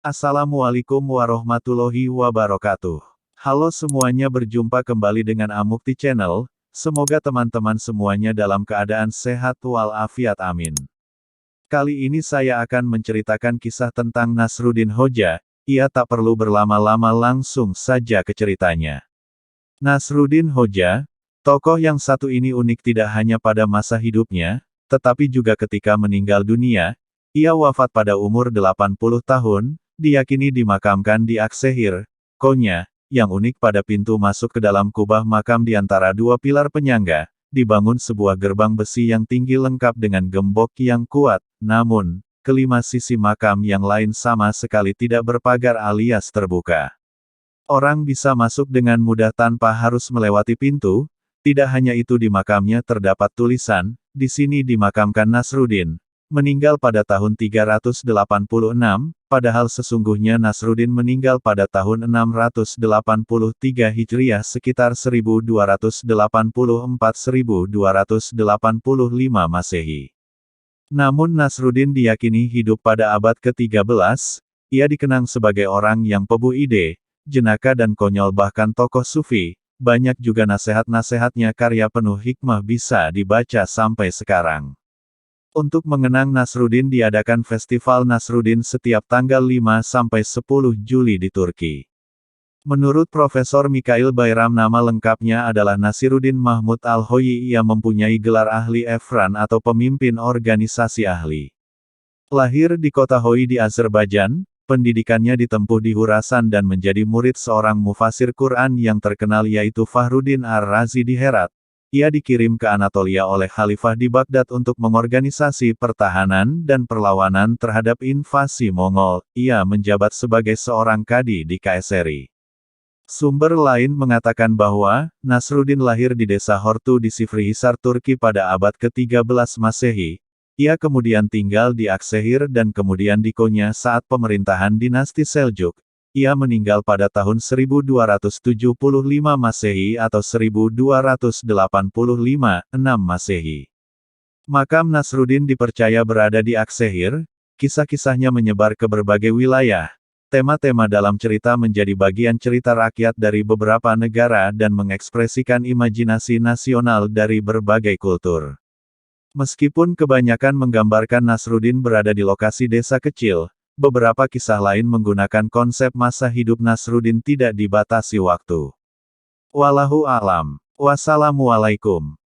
Assalamualaikum warahmatullahi wabarakatuh. Halo semuanya, berjumpa kembali dengan Amukti Channel. Semoga teman-teman semuanya dalam keadaan sehat walafiat, amin. Kali ini saya akan menceritakan kisah tentang Nasruddin Hoja. Ia tak perlu berlama-lama, langsung saja ke ceritanya. Nasruddin Hoja, tokoh yang satu ini unik tidak hanya pada masa hidupnya, tetapi juga ketika meninggal dunia. Ia wafat pada umur 80 tahun, diyakini dimakamkan di Aksehir, Konya, yang unik pada pintu masuk ke dalam kubah makam di antara dua pilar penyangga, dibangun sebuah gerbang besi yang tinggi lengkap dengan gembok yang kuat, namun, kelima sisi makam yang lain sama sekali tidak berpagar alias terbuka. Orang bisa masuk dengan mudah tanpa harus melewati pintu. Tidak hanya itu, di makamnya terdapat tulisan, "Di sini dimakamkan Nasruddin, meninggal pada tahun 386, padahal sesungguhnya Nasruddin meninggal pada tahun 683 Hijriah, sekitar 1284-1285 Masehi. Namun Nasruddin diyakini hidup pada abad ke-13, ia dikenang sebagai orang yang pebuh ide, jenaka dan konyol, bahkan tokoh sufi. Banyak juga nasihat-nasihatnya, karya penuh hikmah bisa dibaca sampai sekarang. Untuk mengenang Nasruddin diadakan Festival Nasruddin setiap tanggal 5-10 Juli di Turki. Menurut Profesor Mikhail Bayram, nama lengkapnya adalah Nasiruddin Mahmud Al-Hoyi. Ia mempunyai gelar ahli Efran atau pemimpin organisasi ahli. Lahir di kota Hoi di Azerbaijan, pendidikannya ditempuh di Khurasan dan menjadi murid seorang mufasir Quran yang terkenal yaitu Fakhruddin Ar-Razi di Herat. Ia dikirim ke Anatolia oleh Khalifah di Baghdad untuk mengorganisasi pertahanan dan perlawanan terhadap invasi Mongol. Ia menjabat sebagai seorang kadi di Kayseri. Sumber lain mengatakan bahwa Nasruddin lahir di desa Hortu di Sifrihisar, Turki pada abad ke-13 Masehi. Ia kemudian tinggal di Aksehir dan kemudian di Konya saat pemerintahan dinasti Seljuk. Ia meninggal pada tahun 1275 Masehi atau 1285-6 Masehi. Makam Nasruddin dipercaya berada di Aksehir. Kisah-kisahnya menyebar ke berbagai wilayah. Tema-tema dalam cerita menjadi bagian cerita rakyat dari beberapa negara dan mengekspresikan imajinasi nasional dari berbagai kultur. Meskipun kebanyakan menggambarkan Nasruddin berada di lokasi desa kecil, beberapa kisah lain menggunakan konsep masa hidup Nasruddin tidak dibatasi waktu. Wallahu a'lam. Wassalamualaikum.